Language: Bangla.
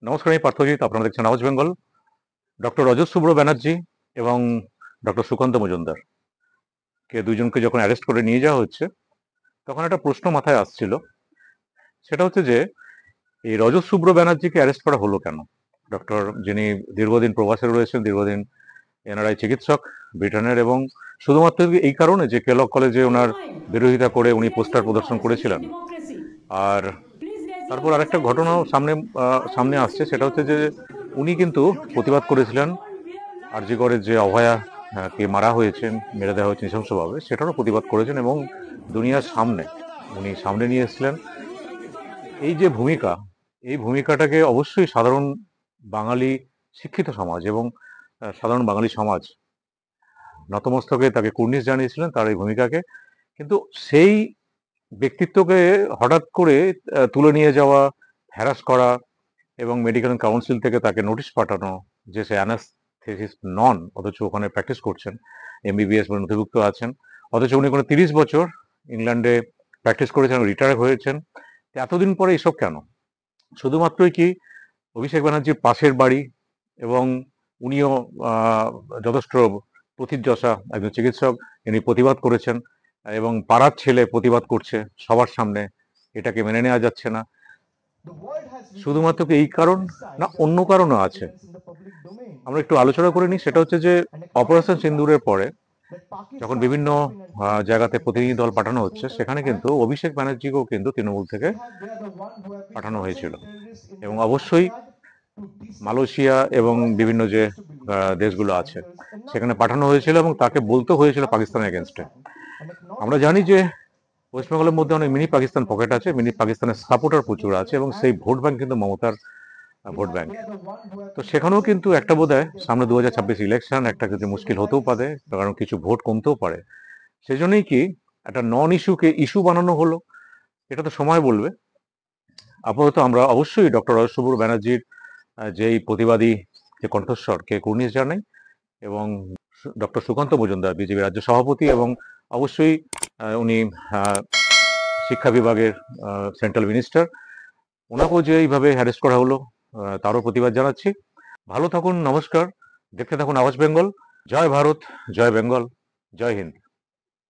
নমস্কার, আমি পার্থজিৎ। আপনারা দেখছেন আওয়াজ বেঙ্গল। ডক্টর রজত ব্যানার্জি এবং ডক্টর সুকান্ত মজুমদার দুইজনকে যখন অ্যারেস্ট করে নিয়ে যাওয়া হচ্ছে, তখন একটা প্রশ্ন মাথায় আসছিল। সেটা হচ্ছে যে এই রজত ব্যানার্জিকে অ্যারেস্ট করা হলো কেন? ডক্টর, যিনি দীর্ঘদিন প্রবাসে রয়েছেন, দীর্ঘদিন এনআরআই চিকিৎসক ব্রিটেনের, এবং শুধুমাত্র এই কারণে যে কেলগ কলেজে ওনার বিরোধিতা করে উনি পোস্টার প্রদর্শন করেছিলেন। আর তারপর আরেকটা ঘটনাও সামনে আসছে, সেটা হচ্ছে যে উনি কিন্তু প্রতিবাদ করেছিলেন আরজি করের যে অভয়া কে মারা হয়েছে, মেরে দেওয়া হয়েছে নৃশংসভাবে, সেটারও প্রতিবাদ করেছেন এবং দুনিয়ার সামনে উনি সামনে নিয়ে এসেছিলেন। এই যে ভূমিকা, এই ভূমিকাটাকে অবশ্যই সাধারণ বাঙালি শিক্ষিত সমাজ এবং সাধারণ বাঙালি সমাজ নতমস্তকে তাকে কুর্নিশ জানিয়েছিলেন তার এই ভূমিকাকে। কিন্তু সেই ব্যক্তিত্বকে হঠাৎ করে তুলে নিয়ে যাওয়া, হ্যারাস করা এবং মেডিকেল কাউন্সিল থেকে তাকে নোটিশ পাঠানো যে সে অ্যানাস্থেসিস্ট নন, অথচ ওখানে প্র্যাকটিস করছেন, এমবিবিএস বলে নথিভুক্ত আছেন, অথচ উনি কোনো 30 বছর ইংল্যান্ডে প্র্যাকটিস করেছেন, রিটায়ার হয়েছেন। এতদিন পরে এসব কেন? শুধুমাত্রই কি অভিষেক ব্যানার্জির পাশের বাড়ি এবং উনিও যথেষ্ট প্রথিতযশা একজন চিকিৎসক, ইনি প্রতিবাদ করেছেন এবং পাড়ার ছেলে প্রতিবাদ করছে সবার সামনে, এটাকে মেনে নেওয়া যাচ্ছে না? শুধুমাত্র কি এই কারণ, না অন্য কারণও আছে? আমরা একটু আলোচনা করে নিই। সেটা হচ্ছে যে অপারেশন সিন্দুরের পরে যখন বিভিন্ন জায়গাতে প্রতিনিধি দল পাঠানো হচ্ছে, সেখানে কিন্তু অভিষেক ব্যানার্জিকেও কিন্তু তৃণমূল থেকে পাঠানো হয়েছিল এবং অবশ্যই মালয়েশিয়া এবং বিভিন্ন যে দেশগুলো আছে সেখানে পাঠানো হয়েছিল এবং তাকে বলতে হয়েছিল পাকিস্তানের এগেনস্টে। আমরা জানি যে ওয়েস্ট বেঙ্গলের মধ্যে অনেক মিনি পাকিস্তান পকেট আছে, মিনি পাকিস্তানের সাপোর্টার প্রচুর আছে এবং সেই ভোট ব্যাংক কিন্তু মমতার ভোট ব্যাংক। তো সেখানেও কিন্তু একটা বোধহয় সামনে 2026 ইলেকশন, একটা কিন্তু মুশকিল হতেও পারে, কারণ কিছু ভোট কমতেও পারে। সেই জন্যই কি একটা নন ইস্যুকে ইস্যু বানানো হলো, এটা তো সময় বলবে। আপাতত আমরা অবশ্যই ডক্টর রজত ব্যানার্জির যেই প্রতিবাদী যে কণ্ঠস্বরকে কুর্নিশ জানাই এবং ডক্টর সুকান্ত মজুমদার বিজেপি রাজ্য সভাপতি এবং অবশ্যই উনি শিক্ষা বিভাগের সেন্ট্রাল মিনিস্টার, ওনাকেও যে এইভাবে হ্যারেস্ট করা হলো তারও প্রতিবাদ জানাচ্ছি। ভালো থাকুন, নমস্কার। দেখতে থাকুন আওয়াজ বেঙ্গল। জয় ভারত, জয় বেঙ্গল, জয় হিন্দ।